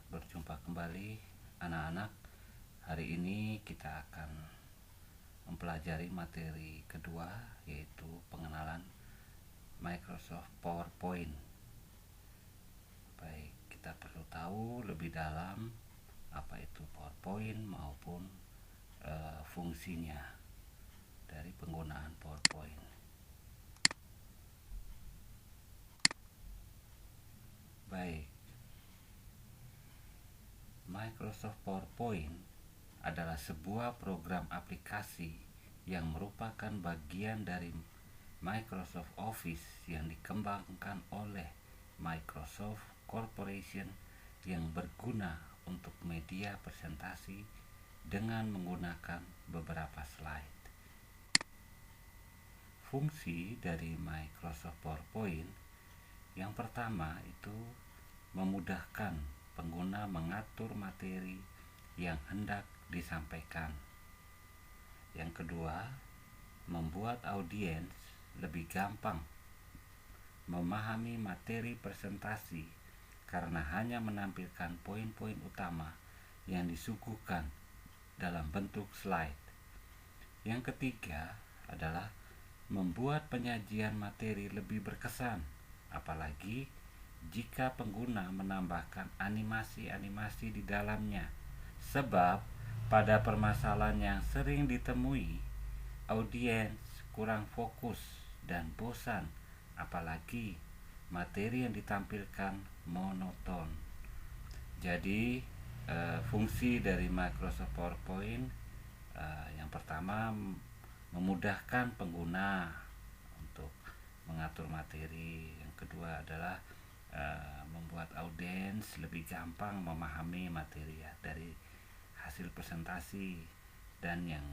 Berjumpa kembali anak-anak. Hari ini kita akan mempelajari materi kedua, yaitu pengenalan Microsoft PowerPoint. Baik, kita perlu tahu lebih dalam apa itu PowerPoint maupun fungsinya dari penggunaan PowerPoint. Baik, Microsoft PowerPoint adalah sebuah program aplikasi yang merupakan bagian dari Microsoft Office yang dikembangkan oleh Microsoft Corporation yang berguna untuk media presentasi dengan menggunakan beberapa slide. Fungsi dari Microsoft PowerPoint yang pertama itu memudahkan pengguna mengatur materi yang hendak disampaikan. Yang kedua, membuat audiens lebih gampang memahami materi presentasi karena hanya menampilkan poin-poin utama yang disuguhkan dalam bentuk slide. Yang ketiga adalah membuat penyajian materi lebih berkesan, apalagi jika pengguna menambahkan animasi-animasi di dalamnya. Sebab pada permasalahan yang sering ditemui, audiens kurang fokus dan bosan, apalagi materi yang ditampilkan monoton. Jadi fungsi dari Microsoft PowerPoint yang pertama memudahkan pengguna untuk mengatur materi. Yang kedua adalah membuat audiens lebih gampang memahami materi dari hasil presentasi. Dan yang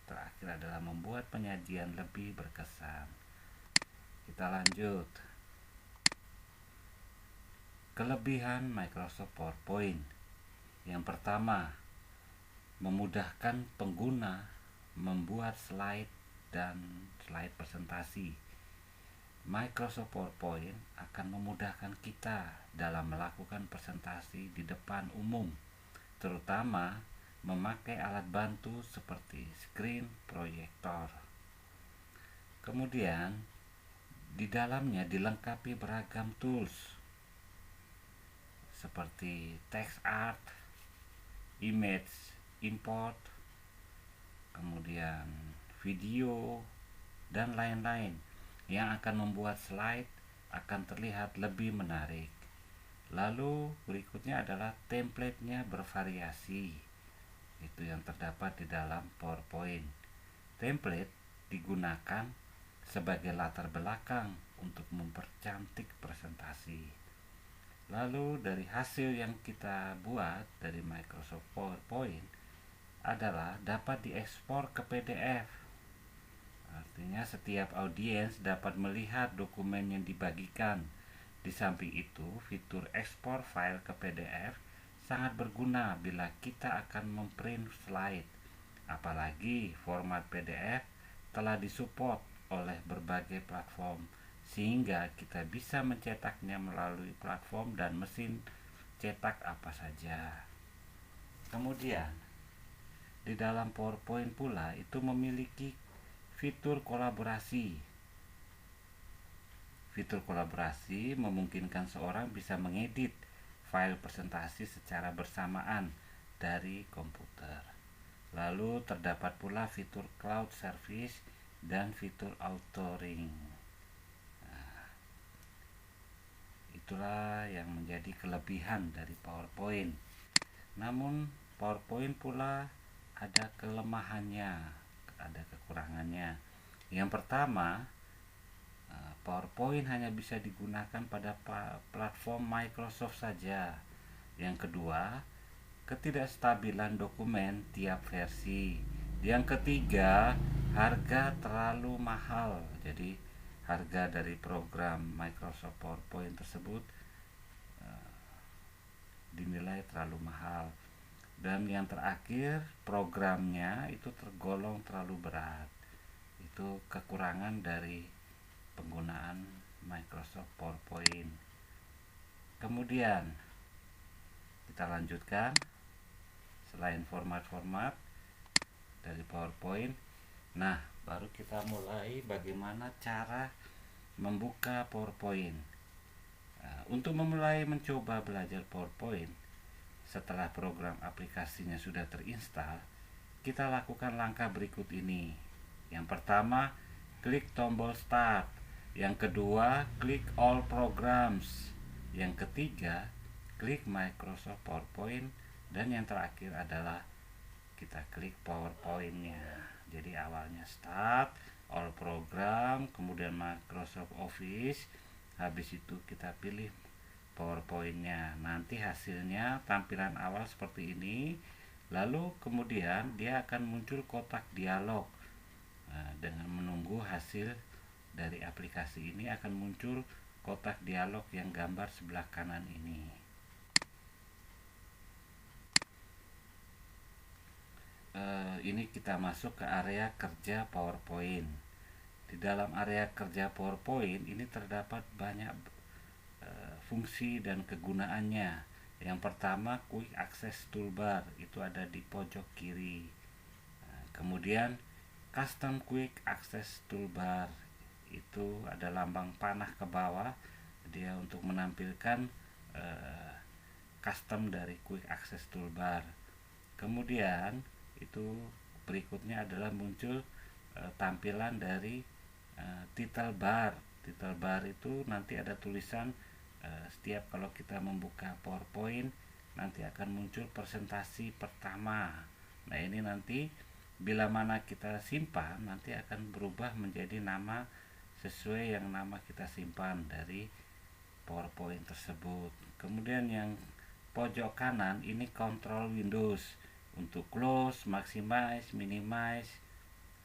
terakhir adalah membuat penyajian lebih berkesan. Kita lanjut. Kelebihan Microsoft PowerPoint. Yang pertama, memudahkan pengguna membuat slide dan slide presentasi. Microsoft PowerPoint akan memudahkan kita dalam melakukan presentasi di depan umum, terutama memakai alat bantu seperti screen proyektor. Kemudian di dalamnya dilengkapi beragam tools seperti text art, image import, kemudian video dan lain-lain yang akan membuat slide akan terlihat lebih menarik. Lalu berikutnya adalah template-nya bervariasi. Itu yang terdapat di dalam PowerPoint. Template digunakan sebagai latar belakang untuk mempercantik presentasi. Lalu dari hasil yang kita buat dari Microsoft PowerPoint adalah dapat diekspor ke PDF. Artinya setiap audiens dapat melihat dokumen yang dibagikan. Di samping itu, fitur ekspor file ke PDF sangat berguna bila kita akan memprint slide. Apalagi format PDF telah disupport oleh berbagai platform, sehingga kita bisa mencetaknya melalui platform dan mesin cetak apa saja. Kemudian di dalam PowerPoint pula itu memiliki fitur kolaborasi. Fitur kolaborasi memungkinkan seorang bisa mengedit file presentasi secara bersamaan dari komputer. Lalu terdapat pula fitur cloud service dan fitur authoring. Itulah yang menjadi kelebihan dari PowerPoint. Namun PowerPoint pula ada kelemahannya, ada kekurangannya. Yang pertama, PowerPoint hanya bisa digunakan pada platform Microsoft saja. Yang kedua, ketidakstabilan dokumen tiap versi. Yang ketiga, harga terlalu mahal. Jadi harga dari program Microsoft PowerPoint tersebut dinilai terlalu mahal. Dan yang terakhir, programnya itu tergolong terlalu berat. Itu kekurangan dari penggunaan Microsoft PowerPoint. Kemudian Kita lanjutkan. Selain format-format dari PowerPoint, nah baru kita mulai bagaimana cara membuka PowerPoint. Untuk memulai mencoba belajar PowerPoint, setelah program aplikasinya sudah terinstal, kita lakukan langkah berikut ini. Yang pertama, klik tombol Start. Yang kedua, klik All Programs. Yang ketiga, klik Microsoft PowerPoint. Dan yang terakhir adalah kita klik PowerPoint-nya. Jadi awalnya Start, All Program, kemudian Microsoft Office. Habis itu kita pilih PowerPoint-nya. Nanti hasilnya tampilan awal seperti ini. Lalu kemudian dia akan muncul kotak dialog. Dengan menunggu hasil dari aplikasi ini akan muncul kotak dialog yang gambar sebelah kanan ini. Ini kita masuk ke area kerja PowerPoint. Di dalam area kerja PowerPoint ini terdapat banyak fungsi dan kegunaannya. Yang pertama, Quick Access Toolbar, itu ada di pojok kiri. Kemudian Custom Quick Access Toolbar, itu ada lambang panah ke bawah, dia untuk menampilkan custom dari Quick Access Toolbar. Kemudian itu berikutnya adalah muncul tampilan dari title bar. Title bar itu nanti ada tulisan setiap kalau kita membuka PowerPoint nanti akan muncul presentasi pertama. Nah ini nanti bila mana kita simpan nanti akan berubah menjadi nama sesuai yang nama kita simpan dari PowerPoint tersebut. Kemudian yang pojok kanan ini control Windows untuk close, maximize, minimize,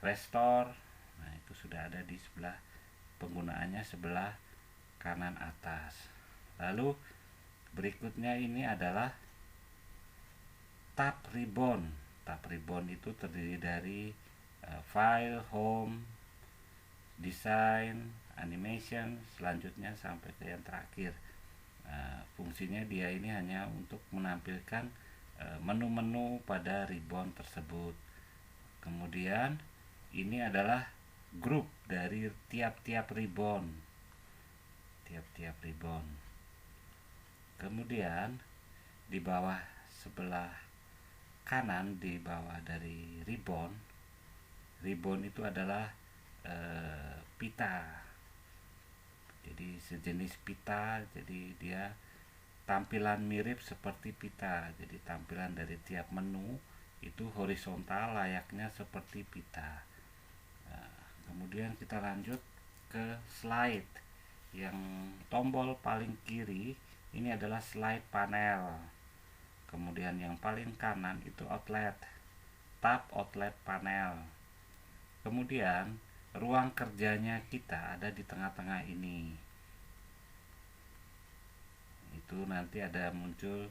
restore. Nah itu sudah ada di sebelah penggunaannya sebelah kanan atas. Lalu berikutnya ini adalah tab ribbon. Tab ribbon itu terdiri dari file, home, design, animation, selanjutnya sampai ke yang terakhir. Fungsinya dia ini hanya untuk menampilkan menu-menu pada ribbon tersebut. Kemudian ini adalah grup dari tiap-tiap ribbon. Tiap-tiap ribbon. Kemudian di bawah sebelah kanan, di bawah dari ribbon itu adalah pita. Jadi sejenis pita, jadi dia tampilan mirip seperti pita. Jadi tampilan dari tiap menu itu horizontal, layaknya seperti pita. Kemudian kita lanjut ke slide. Yang tombol paling kiri ini adalah slide panel. Kemudian yang paling kanan itu outlet, tab outlet panel. Kemudian ruang kerjanya kita ada di tengah-tengah ini. Itu nanti ada muncul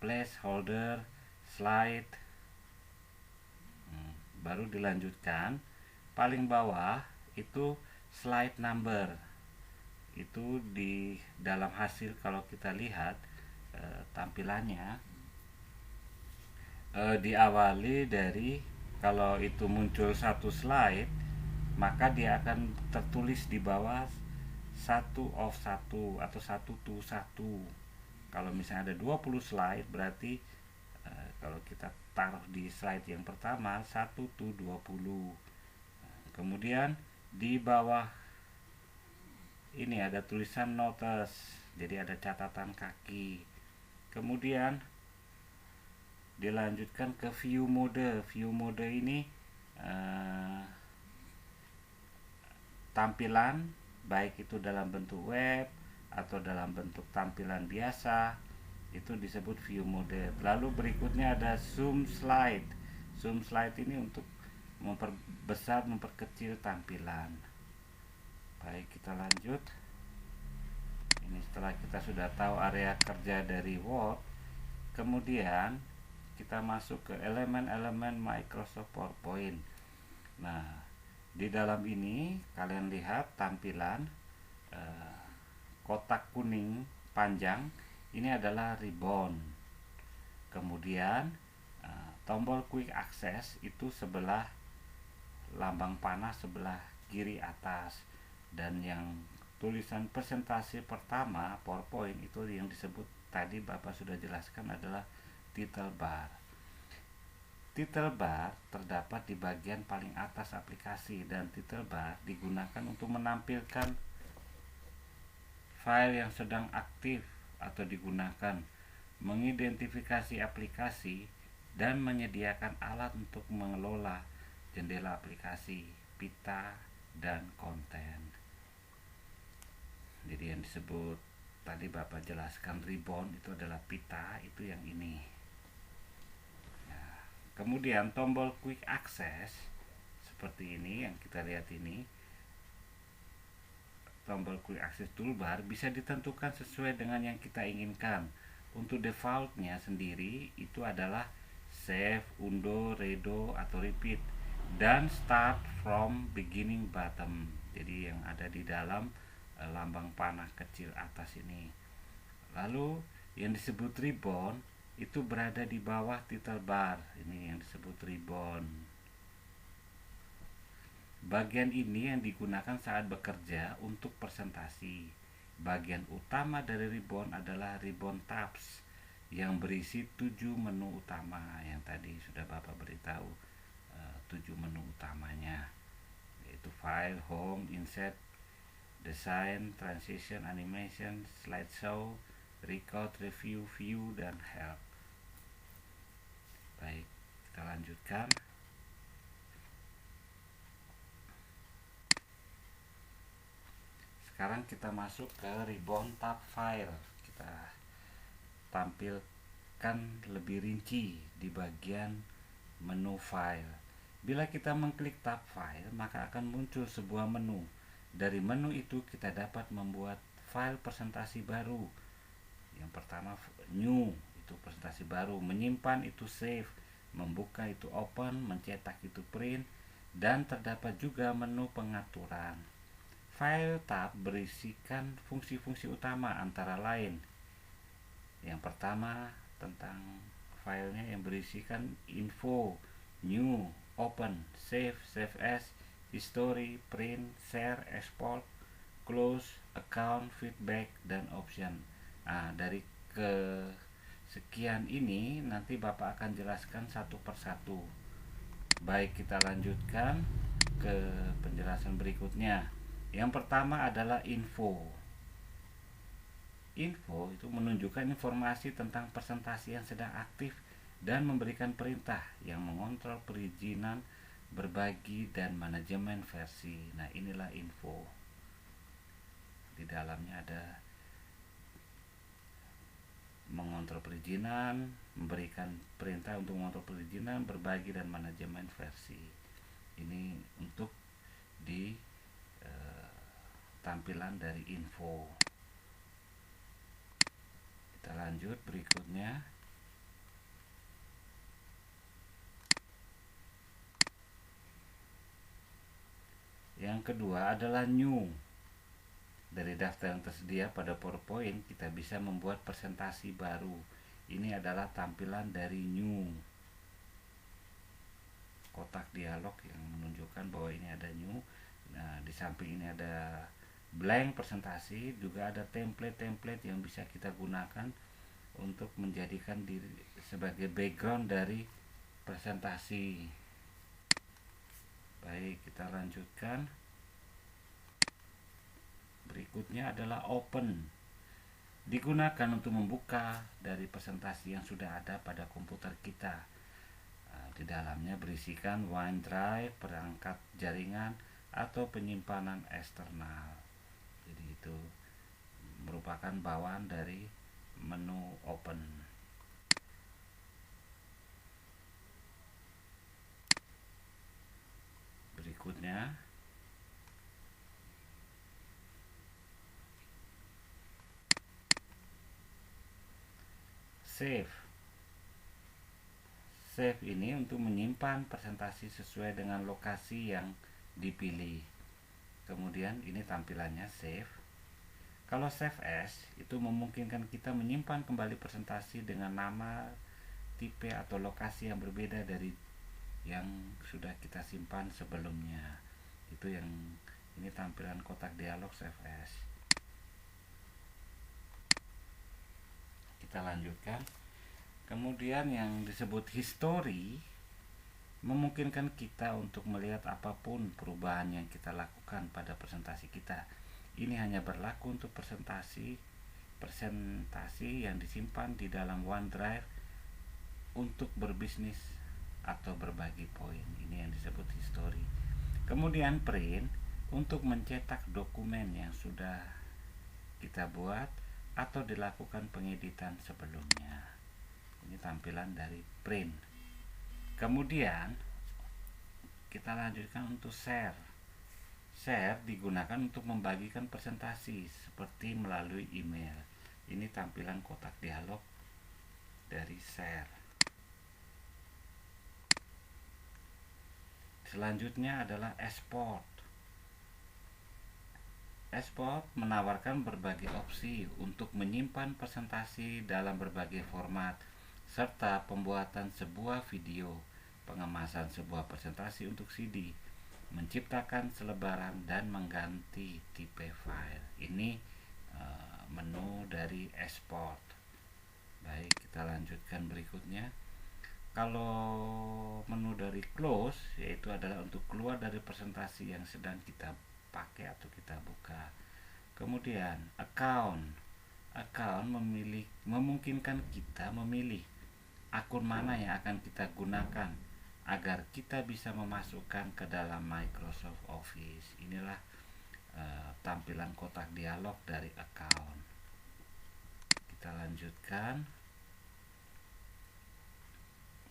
placeholder, slide. Baru dilanjutkan. Paling bawah itu slide number. Itu di dalam hasil kalau kita lihat tampilannya diawali dari, kalau itu muncul satu slide maka dia akan tertulis di bawah 1 of 1 atau 1 to 1. Kalau misalnya ada 20 slide berarti kalau kita taruh di slide yang pertama 1 to 20. Kemudian di bawah ini ada tulisan notes, jadi ada catatan kaki. Kemudian dilanjutkan ke view mode. View mode ini tampilan baik itu dalam bentuk web atau dalam bentuk tampilan biasa, itu disebut view mode. Lalu berikutnya ada zoom slide. Zoom slide ini untuk memperbesar, memperkecil tampilan. Baik, kita lanjut. Ini setelah kita sudah tahu area kerja dari Word, kemudian kita masuk ke elemen-elemen Microsoft PowerPoint. Nah, di dalam ini kalian lihat tampilan kotak kuning panjang, ini adalah ribbon. Kemudian tombol quick access itu sebelah lambang panah sebelah kiri atas, dan yang tulisan presentasi pertama PowerPoint itu yang disebut tadi Bapak sudah jelaskan adalah title bar. Title bar terdapat di bagian paling atas aplikasi, dan title bar digunakan untuk menampilkan file yang sedang aktif atau digunakan mengidentifikasi aplikasi dan menyediakan alat untuk mengelola jendela aplikasi, pita, dan konten. Jadi yang disebut tadi Bapak jelaskan ribbon itu adalah pita, itu yang ini. Nah, kemudian tombol quick access seperti ini yang kita lihat ini. Tombol quick access toolbar bisa ditentukan sesuai dengan yang kita inginkan. Untuk defaultnya sendiri itu adalah save, undo, redo, atau repeat, dan start from beginning bottom. Jadi yang ada di dalam lambang panah kecil atas ini. Lalu yang disebut ribbon itu berada di bawah title bar. Ini yang disebut ribbon. Bagian ini yang digunakan saat bekerja untuk presentasi. Bagian utama dari ribbon adalah ribbon tabs yang berisi 7 menu utama yang tadi sudah Bapak beritahu, 7 menu utamanya, yaitu file, home, insert, design, transition, animation, slideshow, record, review, view, dan help. Baik, kita lanjutkan. Sekarang kita masuk ke ribbon tab file. Kita tampilkan lebih rinci di bagian menu file. Bila kita mengklik tab file, maka akan muncul sebuah menu. Dari menu itu kita dapat membuat file presentasi baru. Yang pertama new, itu presentasi baru. Menyimpan itu save, membuka itu open, mencetak itu print, dan terdapat juga menu pengaturan. File tab berisikan fungsi-fungsi utama antara lain. Yang pertama tentang filenya yang berisikan info, new, open, save, save as, history, print, share, export, close, account, feedback, dan option. Nah, dari kesekian ini nanti Bapak akan jelaskan satu persatu. Baik, kita lanjutkan ke penjelasan berikutnya. Yang pertama adalah info. Info itu menunjukkan informasi tentang presentasi yang sedang aktif dan memberikan perintah yang mengontrol perizinan, berbagi, dan manajemen versi. Nah, inilah info. Di dalamnya ada mengontrol perizinan, memberikan perintah untuk mengontrol perizinan, berbagi, dan manajemen versi. Ini untuk di tampilan dari info. Kita lanjut berikutnya. Yang kedua adalah new. Dari daftar yang tersedia pada PowerPoint, kita bisa membuat presentasi baru. Ini adalah tampilan dari new. Kotak dialog yang menunjukkan bahwa ini ada new. Nah, di samping ini ada blank presentasi, juga ada template-template yang bisa kita gunakan untuk menjadikan diri sebagai background dari presentasi. Baik, kita lanjutkan. Berikutnya adalah open. Digunakan untuk membuka dari presentasi yang sudah ada pada komputer kita. Di dalamnya berisikan OneDrive, perangkat jaringan, atau penyimpanan eksternal. Jadi itu merupakan bawaan dari menu open. Berikutnya save. Save ini untuk menyimpan presentasi sesuai dengan lokasi yang dipilih. Kemudian ini tampilannya save. Kalau save as itu memungkinkan kita menyimpan kembali presentasi dengan nama tipe atau lokasi yang berbeda dari yang sudah kita simpan sebelumnya. Itu yang ini tampilan kotak dialog Save As. Kita lanjutkan. Kemudian yang disebut history memungkinkan kita untuk melihat apapun perubahan yang kita lakukan pada presentasi kita. Ini hanya berlaku untuk presentasi yang disimpan di dalam OneDrive untuk berbisnis atau berbagi poin. Ini yang disebut history. Kemudian print untuk mencetak dokumen yang sudah kita buat atau dilakukan pengeditan sebelumnya. Ini tampilan dari print. Kemudian kita lanjutkan untuk share. Share digunakan untuk membagikan presentasi seperti melalui email. Ini tampilan kotak dialog dari share. Selanjutnya adalah export. Export menawarkan berbagai opsi untuk menyimpan presentasi dalam berbagai format, serta pembuatan sebuah video, pengemasan sebuah presentasi untuk CD, menciptakan selebaran, dan mengganti tipe file. Ini menu dari export. Baik, kita lanjutkan berikutnya. Kalau menu dari close, yaitu adalah untuk keluar dari presentasi yang sedang kita pakai atau kita buka. Kemudian account memungkinkan kita memilih akun mana yang akan kita gunakan agar kita bisa memasukkan ke dalam Microsoft Office. Inilah tampilan kotak dialog dari account. Kita lanjutkan.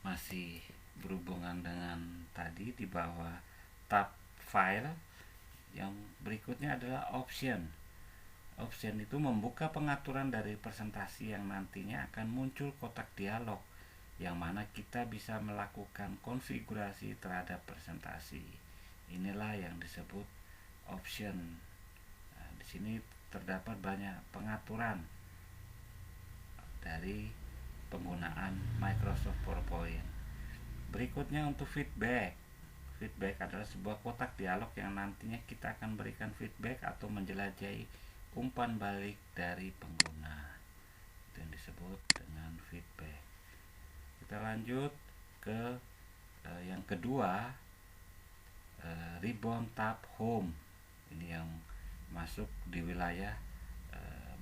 Masih berhubungan dengan tadi, di bawah tab file yang berikutnya adalah option. Option itu membuka pengaturan dari presentasi yang nantinya akan muncul kotak dialog, yang mana kita bisa melakukan konfigurasi terhadap presentasi. Inilah yang disebut option. Nah, di sini terdapat banyak pengaturan dari penggunaan Microsoft PowerPoint. Berikutnya untuk feedback. Feedback adalah sebuah kotak dialog yang nantinya kita akan berikan feedback atau menjelajahi umpan balik dari pengguna. Itu yang disebut dengan feedback. Kita lanjut ke yang kedua, ribbon tab home. Ini yang masuk di wilayah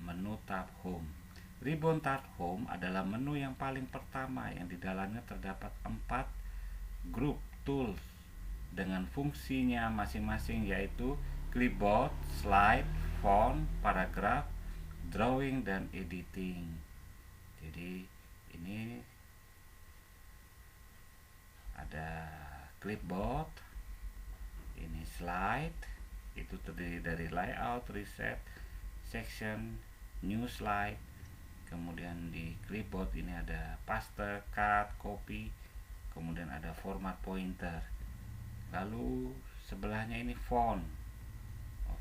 menu tab home. Ribbon tab home adalah menu yang paling pertama yang di dalamnya terdapat 4 grup tools dengan fungsinya masing-masing, yaitu clipboard, slide, font, paragraph, drawing, dan editing. Jadi ini ada clipboard, ini slide, itu terdiri dari layout, reset, section, new slide. Kemudian di clipboard ini ada paste, cut, copy, kemudian ada format pointer. Lalu sebelahnya ini font.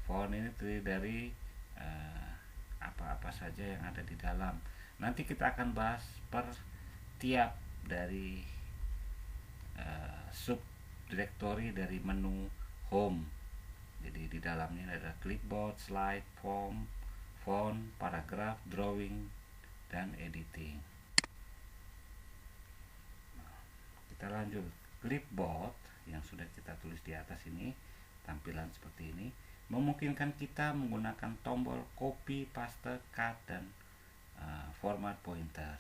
Font ini terdiri dari apa-apa saja yang ada di dalam. Nanti kita akan bahas per tiap dari sub directory dari menu home. Jadi di dalamnya ada clipboard, slide, font, paragraph, drawing, dan editing. Kita lanjut. Clipboard yang sudah kita tulis di atas ini, tampilan seperti ini, memungkinkan kita menggunakan tombol copy, paste, cut, dan format pointer.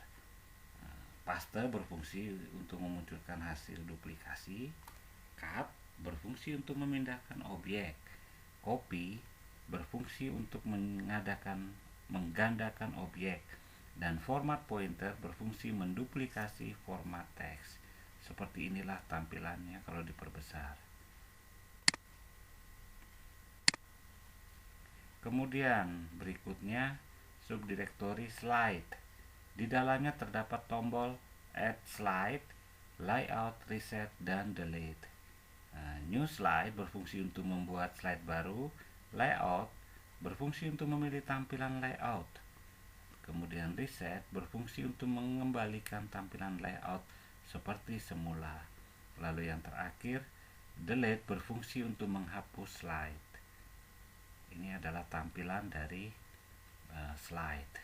Paste berfungsi untuk memunculkan hasil duplikasi. Cut berfungsi untuk memindahkan objek. Copy berfungsi untuk menggandakan objek. Dan format pointer berfungsi menduplikasi format teks. Seperti inilah tampilannya kalau diperbesar. Kemudian berikutnya subdirektori slide. Di dalamnya terdapat tombol add slide, layout, reset, dan delete. New slide berfungsi untuk membuat slide baru. Layout berfungsi untuk memilih tampilan layout. Kemudian reset berfungsi untuk mengembalikan tampilan layout seperti semula. Lalu yang terakhir, delete berfungsi untuk menghapus slide. Ini adalah tampilan dari slide.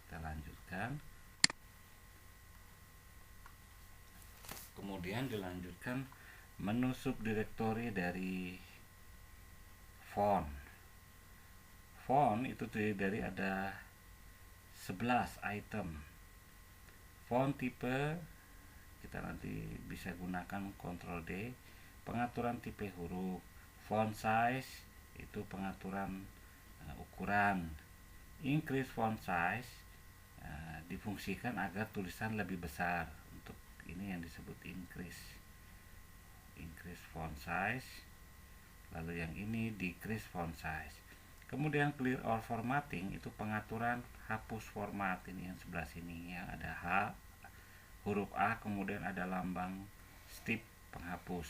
Kita lanjutkan. Kemudian dilanjutkan menu subdirektori dari font. Font itu terdiri dari ada 11 item. Font tipe kita nanti bisa gunakan Ctrl D. Pengaturan tipe huruf. Font size itu pengaturan ukuran. Increase font size difungsikan agar tulisan lebih besar. Untuk ini yang disebut increase font size. Lalu yang ini decrease font size. Kemudian clear all formatting itu pengaturan hapus format. Ini yang sebelah sini yang ada H, huruf A, kemudian ada lambang stip penghapus.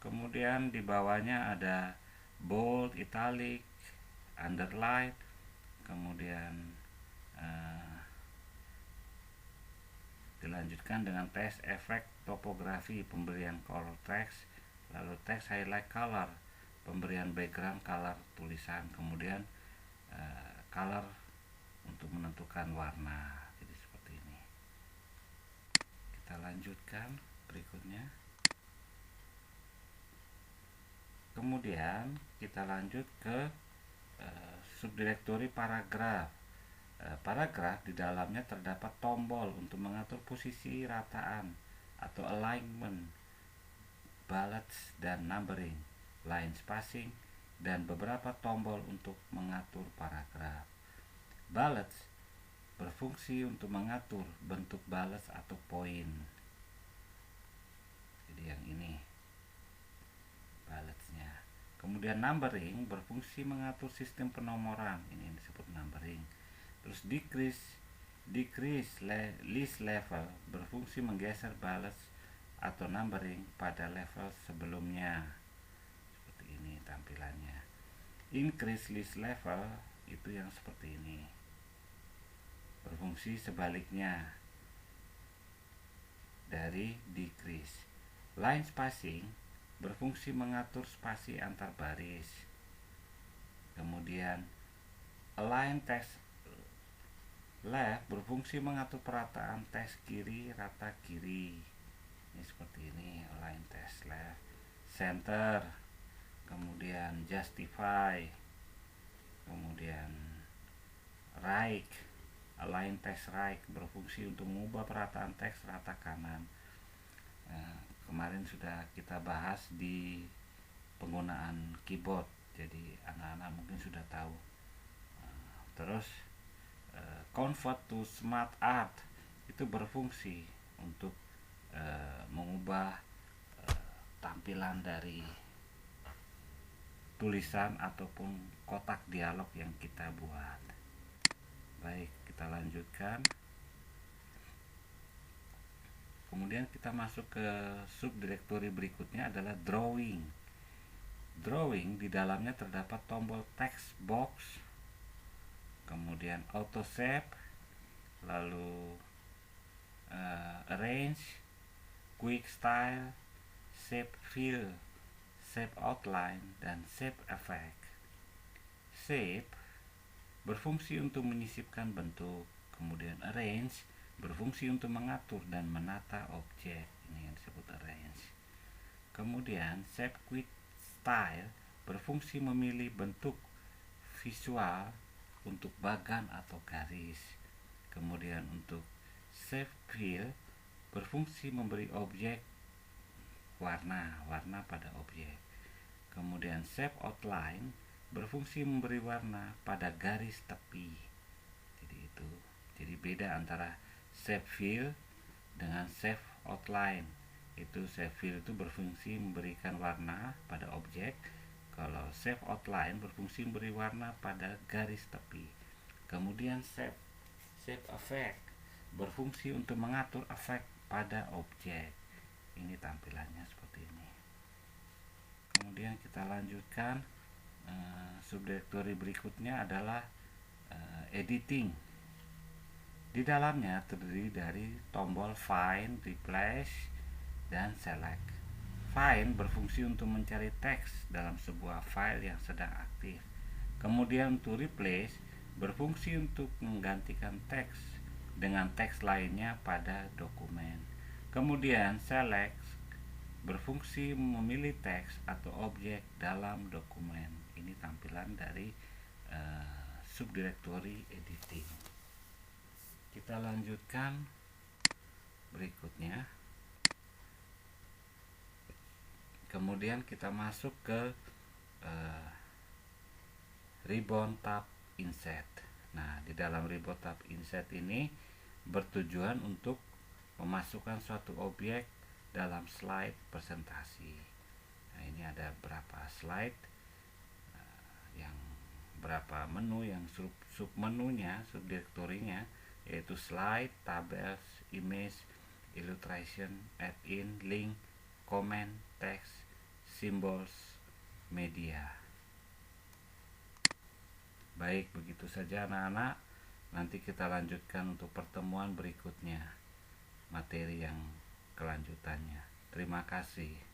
Kemudian di bawahnya ada bold, italic, underline. Kemudian dilanjutkan dengan teks efek topografi, pemberian color text, lalu teks highlight color, pemberian background color tulisan, kemudian color untuk menentukan warna. Jadi seperti ini. Kita lanjutkan berikutnya. Kemudian kita lanjut ke subdirektori paragraf. Paragraf di dalamnya terdapat tombol untuk mengatur posisi rataan atau alignment, bullets dan numbering, line spacing, dan beberapa tombol untuk mengatur paragraf. Bullets berfungsi untuk mengatur bentuk bullets atau poin. Jadi yang ini bulletsnya. Kemudian numbering berfungsi mengatur sistem penomoran. Ini yang disebut numbering. Terus decrease list level berfungsi menggeser bullets atau numbering pada level sebelumnya. Seperti ini tampilannya. Increase list level itu yang seperti ini. Berfungsi sebaliknya dari decrease. Line spacing berfungsi mengatur spasi antar baris. Kemudian align text left berfungsi mengatur perataan teks kiri rata kiri. Ini seperti ini, align text left. Center, kemudian justify, kemudian right, align text right berfungsi untuk mengubah perataan teks rata kanan. Kemarin sudah kita bahas di penggunaan keyboard, jadi anak-anak mungkin sudah tahu. Terus convert to smart art itu berfungsi untuk mengubah tampilan dari tulisan ataupun kotak dialog yang kita buat. Baik, kita lanjutkan. Kemudian kita masuk ke subdirektori berikutnya adalah drawing. Drawing di dalamnya terdapat tombol text box, kemudian auto shape, lalu arrange, quick style, shape fill, shape outline, dan shape effect. Shape berfungsi untuk menyisipkan bentuk, kemudian arrange berfungsi untuk mengatur dan menata objek. Ini yang disebut arrange. Kemudian shape quick style berfungsi memilih bentuk visual untuk bagan atau garis. Kemudian untuk shape fill berfungsi memberi objek warna pada objek. Kemudian shape outline berfungsi memberi warna pada garis tepi. Jadi beda antara shape fill dengan shape outline. Shape fill itu berfungsi memberikan warna pada objek. Kalau shape outline berfungsi memberi warna pada garis tepi. Kemudian shape effect berfungsi untuk mengatur efek pada objek. Ini tampilannya seperti ini. Kemudian kita lanjutkan subdirektori berikutnya adalah editing. Di dalamnya terdiri dari tombol Find, Replace, dan Select. Find berfungsi untuk mencari teks dalam sebuah file yang sedang aktif. Kemudian untuk Replace berfungsi untuk menggantikan teks dengan teks lainnya pada dokumen. Kemudian Select berfungsi memilih teks atau objek dalam dokumen. Ini tampilan dari subdirektori editing. Kita lanjutkan berikutnya. Kemudian kita masuk ke ribbon tab insert. Nah, di dalam ribbon tab insert ini bertujuan untuk memasukkan suatu objek dalam slide presentasi. Nah, ini ada berapa slide, yang berapa menu, yang sub menunya, subdirektorinya, yaitu slide, tables, image, illustration, add-in, link, comment, text, symbols, media. Baik, begitu saja anak-anak. Nanti kita lanjutkan untuk pertemuan berikutnya, materi yang kelanjutannya. Terima kasih.